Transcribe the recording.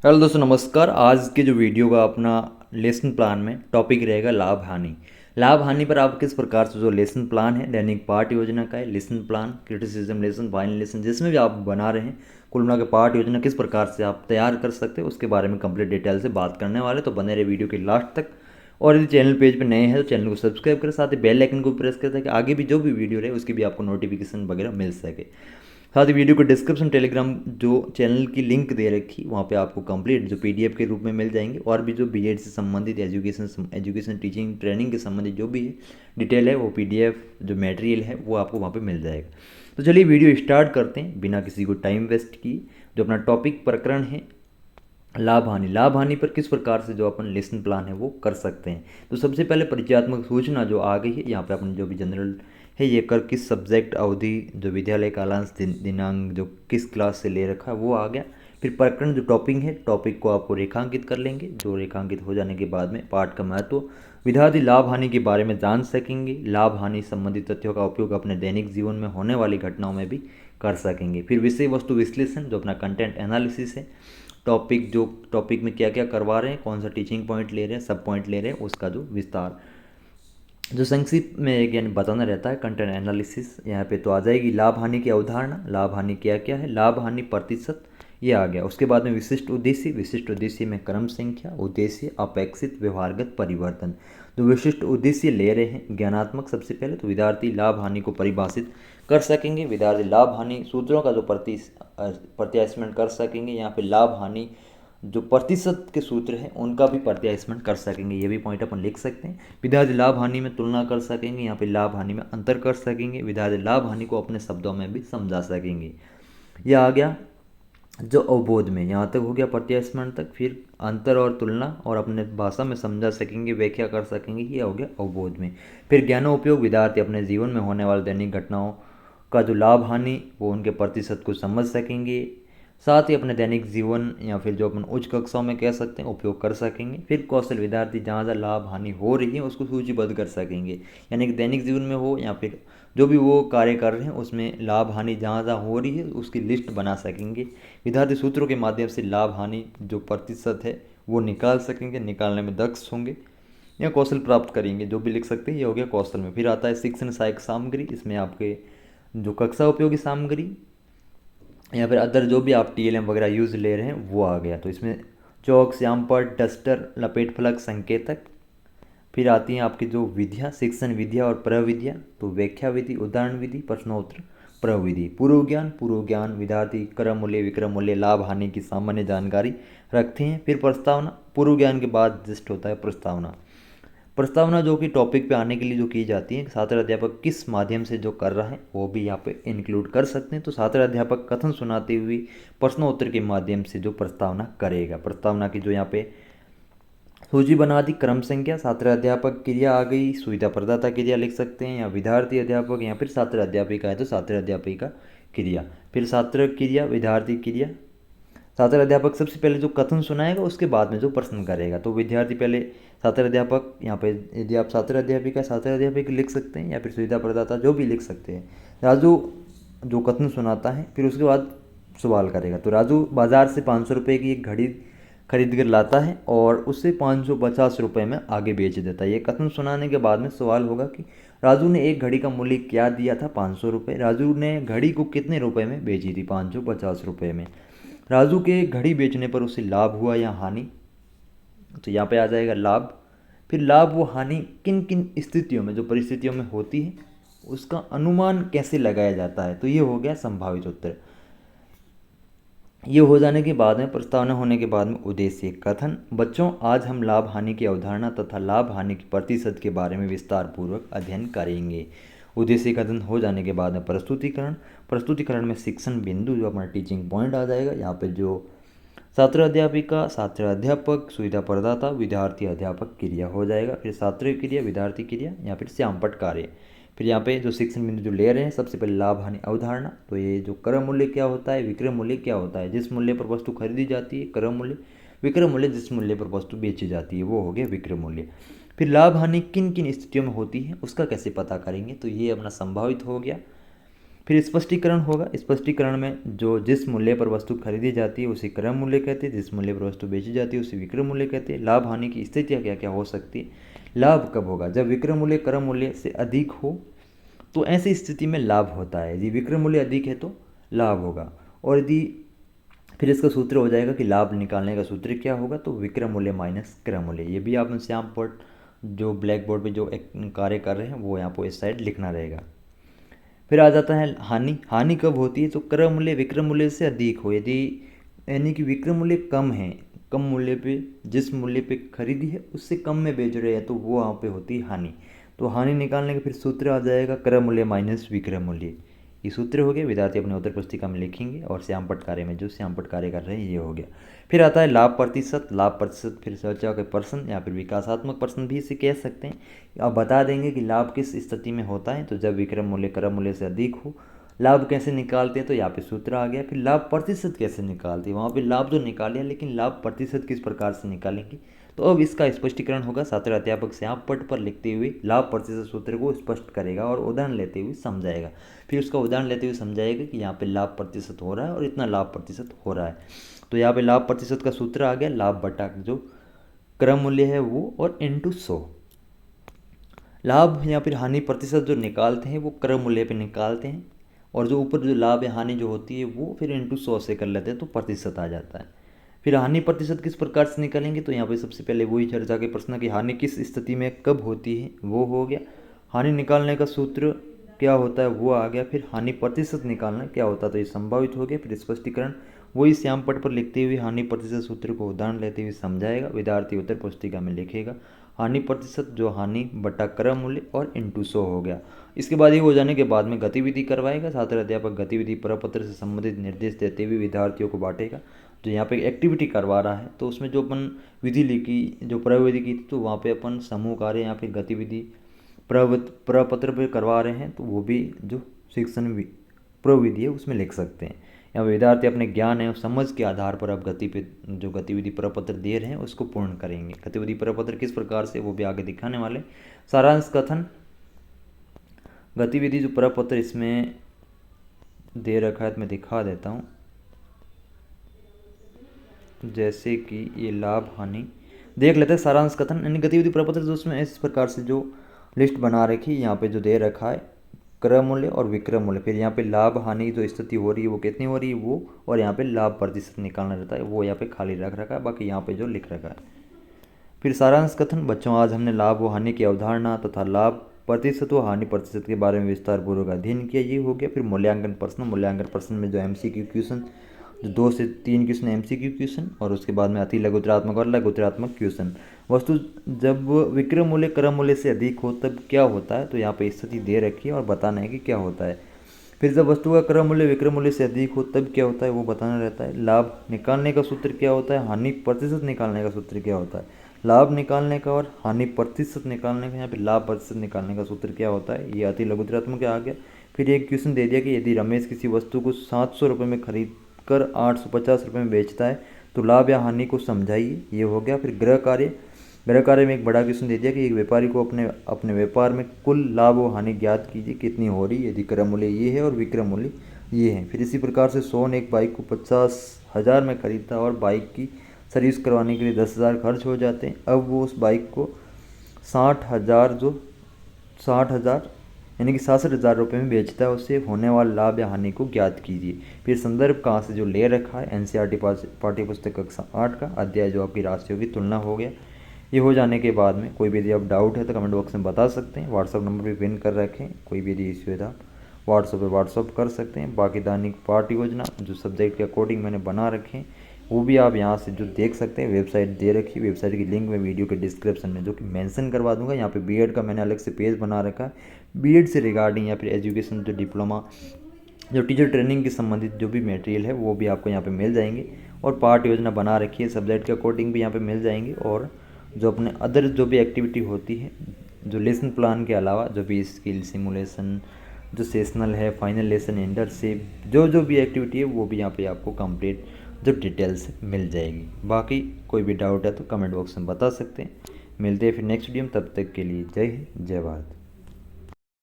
Hello दोस्तों, नमस्कार। आज के जो वीडियो का अपना लेसन प्लान में टॉपिक रहेगा लाभ हानि। लाभ हानि पर आप किस प्रकार से जो लेसन प्लान है दैनिक पाठ योजना का है, lesson plan, criticism lesson, final lesson, जिसमें भी आप बना रहे हैं, कुल मिला के पाठ योजना किस प्रकार से आप तैयार कर सकते हो उसके बारे में कंप्लीट डिटेल से बात करने वाले। तो बने रहे वीडियो के लास्ट तक। और यदि चैनल पेज पर नए हैं तो चैनल को सब्सक्राइब करें, साथ ही बेल आइकन को प्रेस करें ताकि आगे भी जो भी वीडियो रहे उसकी भी आपको नोटिफिकेशन वगैरह मिल सके। साथ ही वीडियो को डिस्क्रिप्शन टेलीग्राम जो चैनल की लिंक दे रखी वहाँ पे आपको कंप्लीट जो पीडीएफ के रूप में मिल जाएंगे, और भी जो बीएड से संबंधित एजुकेशन टीचिंग ट्रेनिंग के संबंधित जो भी है डिटेल है वो पीडीएफ जो मटेरियल है वो आपको वहाँ पे मिल जाएगा। तो चलिए वीडियो स्टार्ट करते हैं बिना किसी को टाइम वेस्ट किए। जो अपना टॉपिक प्रकरण है लाभ हानि, लाभ हानि पर किस प्रकार से जो अपन लेसन प्लान है वो कर सकते हैं। तो सबसे पहले परिचयात्मक सूचना जो आ गई है यहाँ पे अपन जो भी जनरल है ये कर किस सब्जेक्ट अवधि जो विद्यालय कालांश दिनांक जो किस क्लास से ले रखा है वो आ गया। फिर प्रकरण जो टॉपिक है टॉपिक को आपको रेखांकित कर लेंगे, जो रेखांकित हो जाने के बाद में पाठ का महत्व, विद्यार्थी लाभ हानि के बारे में जान सकेंगे, लाभ हानि संबंधित तथ्यों का उपयोग अपने दैनिक जीवन में होने वाली घटनाओं में भी कर सकेंगे। फिर विषय वस्तु विश्लेषण जो अपना कंटेंट एनालिसिस है, टॉपिक में क्या क्या करवा रहे हैं, कौन सा टीचिंग पॉइंट ले रहे हैं, सब पॉइंट ले रहे हैं, उसका जो विस्तार जो संक्षिप्त में एक यानी बताना रहता है कंटेंट एनालिसिस। यहाँ पे तो आ जाएगी लाभ हानि की अवधारणा, लाभ हानि क्या क्या है, लाभ हानि प्रतिशत, ये आ गया। उसके बाद में विशिष्ट उद्देश्य, विशिष्ट उद्देश्य में क्रम संख्या, उद्देश्य, अपेक्षित, व्यवहारगत परिवर्तन। जो विशिष्ट उद्देश्य ले रहे हैं ज्ञानात्मक, सबसे पहले तो विद्यार्थी लाभ हानि को परिभाषित कर सकेंगे, विद्यार्थी लाभ हानि सूत्रों का जो प्रत्यास्मरण कर सकेंगे। यहाँ पे लाभ हानि जो प्रतिशत के सूत्र हैं उनका भी प्रत्यास्मरण कर सकेंगे, ये भी पॉइंट अपन लिख सकते हैं। विद्यार्थी लाभ हानि में तुलना कर सकेंगे, यहाँ पे लाभ हानि में अंतर कर सकेंगे, विद्यार्थी लाभ हानि को अपने शब्दों में भी समझा सकेंगे। यह आ गया जो अवबोध में, यहाँ तक हो गया प्रत्यास्मरण तक। फिर अंतर और तुलना और अपने भाषा में समझा सकेंगे, व्याख्या कर सकेंगे, ये हो गया अवबोध में। फिर ज्ञानोपयोग, विद्यार्थी अपने जीवन में होने वाले दैनिक घटनाओं का जो लाभ हानि वो उनके प्रतिशत को समझ सकेंगे, साथ ही अपने दैनिक जीवन या फिर जो अपन उच्च कक्षाओं में कह सकते हैं उपयोग कर सकेंगे। फिर कौशल, विद्यार्थी जहाँ जहाँ लाभ हानि हो रही है उसको सूचीबद्ध कर सकेंगे, यानी कि दैनिक जीवन में हो या फिर जो भी वो कार्य कर रहे हैं उसमें लाभ हानि जहाँ जहाँ हो रही है उसकी लिस्ट बना सकेंगे। विद्यार्थी सूत्रों के माध्यम से लाभ हानि जो प्रतिशत है वो निकाल सकेंगे, निकालने में दक्ष होंगे या कौशल प्राप्त करेंगे, जो भी लिख सकते हैं। ये हो गया कौशल में। फिर आता है शिक्षण सहायक सामग्री, इसमें आपके जो कक्षा उपयोगी सामग्री या फिर अदर जो भी आप टीएलएम वगैरह यूज़ ले रहे हैं वो आ गया। तो इसमें चौक, श्यामपट्ट, डस्टर, लपेट फलक, संकेतक। फिर आती हैं आपकी जो विधियाँ, शिक्षण विधिया और प्रविधियाँ, तो व्याख्या विधि, उदाहरण विधि, प्रश्नोत्तर, प्रविधि। पूर्व ज्ञान, विद्यार्थी क्रम मूल्य, विक्रम मूल्य, लाभ हानि की सामान्य जानकारी रखते हैं। फिर प्रस्तावना, पूर्व ज्ञान के बाद जस्ट होता है प्रस्तावना। प्रस्तावना जो कि टॉपिक पे आने के लिए जो की जाती है, छात्र अध्यापक किस माध्यम से जो कर रहा है वो भी यहाँ पे इंक्लूड कर सकते हैं। तो छात्र अध्यापक कथन सुनाते हुए प्रश्नोत्तर के माध्यम से जो प्रस्तावना करेगा, प्रस्तावना की जो यहाँ पे सूची बना दी, क्रम संख्या, छात्र अध्यापक क्रिया आ गई, सुविधा प्रदाता क्रिया लिख सकते हैं, या विद्यार्थी अध्यापक, या फिर छात्र अध्यापिका है तो छात्र अध्यापिका क्रिया। फिर छात्र क्रिया, विद्यार्थी क्रिया। छात्र अध्यापक सबसे पहले जो कथन सुनाएगा उसके बाद में जो प्रश्न करेगा, तो विद्यार्थी पहले छात्र अध्यापक, यहाँ पे यदि आप छात्र अध्यापिका छात्र अध्यापिका लिख सकते हैं या फिर सुविधा प्रदाता जो भी लिख सकते हैं। राजू जो कथन सुनाता है फिर उसके बाद सवाल करेगा। तो राजू बाजार से 500 रुपये की एक घड़ी खरीद कर लाता है और उसे 550 रुपये में आगे बेच देता है। ये कथन सुनाने के बाद में सवाल होगा कि राजू ने एक घड़ी का मूल्य क्या दिया था, 500 रुपये। राजू ने घड़ी को कितने रुपए में बेची थी, 550 रुपये में। राजू के घड़ी बेचने पर उसे लाभ हुआ या हानि, तो यहाँ पे आ जाएगा लाभ। फिर लाभ व हानि किन किन स्थितियों में, जो परिस्थितियों में होती है उसका अनुमान कैसे लगाया जाता है, तो ये हो गया संभावित उत्तर। ये हो जाने के बाद में प्रस्तावना होने के बाद में उद्देश्य कथन। बच्चों, आज हम लाभ हानि की अवधारणा तथा लाभ हानि के प्रतिशत के बारे में विस्तार पूर्वक अध्ययन करेंगे। उद्देश्य कथन हो जाने के बाद में प्रस्तुतिकरण, प्रस्तुतिकरण में शिक्षण बिंदु जो अपना टीचिंग पॉइंट आ जाएगा। यहाँ पे जो छात्र अध्यापिका, छात्र अध्यापक, सुविधा प्रदाता, विद्यार्थी अध्यापक क्रिया हो जाएगा। फिर छात्र क्रिया, विद्यार्थी क्रिया, या फिर श्यामपट्ट कार्य। फिर यहाँ पे जो शिक्षण बिंदु जो ले रहे हैं, सबसे पहले लाभ हानि अवधारणा, तो ये जो क्रय मूल्य क्या होता है, विक्रय मूल्य क्या होता है, जिस मूल्य पर वस्तु खरीदी जाती है क्रय मूल्य, विक्रय मूल्य जिस मूल्य पर वस्तु बेची जाती है वो हो गया विक्रय मूल्य। फिर लाभ हानि किन किन स्थितियों में होती है उसका कैसे पता करेंगे, तो ये अपना संभावित हो गया। फिर स्पष्टीकरण होगा। स्पष्टीकरण में जो जिस मूल्य पर वस्तु खरीदी जाती है उसे क्रय मूल्य कहते हैं, जिस मूल्य पर वस्तु बेची जाती है उसे विक्रय मूल्य कहते हैं। लाभ हानि की स्थितियाँ क्या क्या हो सकती है। लाभ कब होगा, जब विक्रय मूल्य क्रय मूल्य से अधिक हो तो ऐसी स्थिति में लाभ होता है। यदि विक्रय मूल्य अधिक है तो लाभ होगा। और यदि फिर इसका सूत्र हो जाएगा कि लाभ निकालने का सूत्र क्या होगा, तो विक्रय मूल्य माइनस क्रय मूल्य। ये भी आप श्याम पर जो ब्लैक बोर्ड पर जो कार्य कर रहे हैं वो यहाँ पर इस साइड लिखना रहेगा। फिर आ जाता है हानि। हानि कब होती है, तो क्रय मूल्य विक्रय मूल्य से अधिक हो। यदि यानी कि विक्रय मूल्य कम है, कम मूल्य पे जिस मूल्य पे खरीदी है उससे कम में बेच रहे हैं, तो वो वहाँ पे होती है हानि। तो हानि निकालने का फिर सूत्र आ जाएगा क्रय मूल्य माइनस विक्रय मूल्य। ये सूत्र हो गया, विद्यार्थी अपने उत्तर पुस्तिका में लिखेंगे। और श्यामपट्ट कार्य में जो श्यामपट्ट कार्य कर रहे हैं ये हो गया। फिर आता है लाभ प्रतिशत। लाभ प्रतिशत फिर चर्चा के प्रश्न या फिर विकासात्मक प्रश्न भी इसे कह सकते हैं। आप बता देंगे कि लाभ किस स्थिति में होता है, तो जब विक्रय मूल्य क्रय मूल्य से अधिक हो। लाभ कैसे निकालते हैं, तो यहाँ पे सूत्र आ गया। फिर लाभ प्रतिशत कैसे निकालते हैं, वहाँ पे लाभ तो निकाले लेकिन लाभ प्रतिशत किस प्रकार से निकालेंगे, तो अब इसका स्पष्टीकरण होगा। छात्र अध्यापक श्यामपट्ट पर लिखते हुए लाभ प्रतिशत सूत्र को स्पष्ट करेगा और उदाहरण लेते हुए समझाएगा। फिर उसका उदाहरण लेते हुए समझाएगा कि यहाँ पे लाभ प्रतिशत हो रहा है और इतना लाभ प्रतिशत हो रहा है। तो यहाँ पे लाभ प्रतिशत का सूत्र आ गया लाभ बटा जो क्रय मूल्य है वो और इंटू 100। लाभ या फिर हानि प्रतिशत जो निकालते हैं वो क्रय मूल्य पे निकालते हैं, और जो ऊपर जो लाभ या हानि जो होती है वो फिर इंटू 100 से कर लेते हैं तो प्रतिशत आ जाता है। फिर हानि प्रतिशत किस प्रकार से निकालेंगे, तो यहाँ पे सबसे पहले वही चर्चा के प्रश्न कि हानि किस स्थिति में कब होती है वो हो गया। हानि निकालने का सूत्र क्या होता है वो आ गया। फिर हानि प्रतिशत निकालना क्या होता है तो ये संभावित हो गया। फिर स्पष्टीकरण वही श्यामपट्ट पर लिखते हुए हानि प्रतिशत सूत्र को उदाहरण लेते हुए समझाएगा। विद्यार्थी उत्तर पुस्तिका में लिखेगा हानि प्रतिशत जो हानि बटा क्रय मूल्य और इंटू 100 हो गया। इसके बाद ये हो जाने के बाद में गतिविधि करवाएगा। छात्र अध्यापक गतिविधि प्रपत्र से संबंधित निर्देश देते हुए विद्यार्थियों को बांटेगा। जो यहाँ पे एक्टिविटी करवा रहा है तो उसमें जो अपन विधि लिखी जो प्रविधि की थी तो वहाँ पे अपन समूह कार्य या फिर गतिविधि प्रपत्र पे करवा रहे हैं, तो वो भी जो शिक्षण प्रविधि है उसमें लिख सकते हैं। या विद्यार्थी अपने ज्ञान एवं समझ के आधार पर अब जो गतिविधि प्रपत्र दे रहे हैं उसको पूर्ण करेंगे। गतिविधि प्रपत्र किस प्रकार से वो भी आगे दिखाने वाले। सारांश कथन गतिविधि जो प्रपत्र इसमें दे रखा है तो मैं दिखा देता हूँ। जैसे कि ये लाभ हानि देख लेते हैं। सारांश कथन यानी गतिविधि प्रपत्र जो उसमें इस प्रकार से जो लिस्ट बना रखी है, यहाँ पे जो दे रखा है क्रय मूल्य और विक्रय मूल्य। फिर यहाँ पे लाभ हानि जो स्थिति हो रही है वो कितनी हो रही है वो, और यहाँ पे लाभ प्रतिशत निकालना रहता है वो यहाँ पे खाली रख रखा है, बाकी यहाँ पे जो लिख रखा है। फिर सारांश कथन बच्चों आज हमने लाभ व हानि की अवधारणा तथा लाभ प्रतिशत व हानि प्रतिशत के बारे में विस्तार पूर्वक अध्ययन किया, ये हो गया। फिर मूल्यांकन प्रश्न। मूल्यांकन प्रश्न में जो MCQ क्वेश्चन जो 2 से 3 क्वेश्चन MCQ क्वेश्चन और उसके बाद में अति लघुतरात्मक और लघुतरात्मक क्वेश्चन। वस्तु जब विक्रय मूल्य क्रय मूल्य से अधिक हो तब क्या होता है, तो यहाँ पे स्थिति दे रखी है और बताना है कि क्या होता है। फिर जब वस्तु का क्रय मूल्य विक्रय मूल्य से अधिक हो तब क्या होता है वो बताना रहता है। लाभ निकालने का सूत्र क्या होता है, हानि प्रतिशत निकालने का सूत्र क्या होता है। लाभ निकालने का और हानि प्रतिशत निकालने का, यहाँ पे लाभ प्रतिशत निकालने का सूत्र क्या होता है, ये अति लघुतरात्मक आ गया। फिर एक क्वेश्चन दे दिया कि यदि रमेश किसी वस्तु को 700 रुपये में खरीद कर 850 रुपये में बेचता है तो लाभ या हानि को समझाइए, ये हो गया। फिर गृह कार्य में एक बड़ा क्वेश्चन दे दिया कि एक व्यापारी को अपने व्यापार में कुल लाभ व हानि ज्ञात कीजिए कितनी हो रही है, यदि क्रय मूल्य ये है और विक्रय मूल्य ये है। फिर इसी प्रकार से सोन एक बाइक को 50,000 में खरीदता है और बाइक की सर्विस करवाने के लिए 10,000 खर्च हो जाते हैं। अब वो उस बाइक को 60,000 यानी कि 67,000 रुपये में बेचता है, उससे होने वाला लाभ या हानि को ज्ञात कीजिए। फिर संदर्भ कहाँ से जो ले रखा है NCERT पाठ्य पुस्तक कक्षा 8 का अध्याय जो आपकी राशियों की तुलना हो गया। ये हो जाने के बाद में कोई भी यदि आप डाउट है तो कमेंट बॉक्स में बता सकते हैं। व्हाट्सअप नंबर भी पिन कर रखें, कोई भी यदि इश्यू है तो व्हाट्सअप कर सकते हैं। बाकी दैनिक पाठ्य योजना जो सब्जेक्ट के अकॉर्डिंग मैंने बना रखे हैं वो भी आप यहाँ से जो देख सकते हैं। वेबसाइट दे रखी है, वेबसाइट की लिंक मैं वीडियो के डिस्क्रिप्शन में जो कि मेंशन करवा दूंगा। यहाँ पे बीएड का मैंने अलग से पेज बना रखा है। बीएड से रिगार्डिंग या फिर एजुकेशन जो डिप्लोमा जो टीचर ट्रेनिंग के संबंधित जो भी मटेरियल है वो भी आपको यहाँ पे मिल जाएंगे। और पाठ्य योजना बना रखी है, सब्जेक्ट के अकॉर्डिंग भी यहाँ पे मिल जाएंगे। और जो अपने अदर जो भी एक्टिविटी होती है जो लेसन प्लान के अलावा जो भी स्किल सिमुलेशन जो सेशनल है, फाइनल लेसन, इंटर्नशिप जो भी एक्टिविटी है वो भी यहाँ पे आपको कंप्लीट जो डिटेल्स मिल जाएगी। बाकी कोई भी डाउट है तो कमेंट बॉक्स में बता सकते हैं। मिलते हैं फिर नेक्स्ट वीडियो में, तब तक के लिए जय हिंद जय भारत।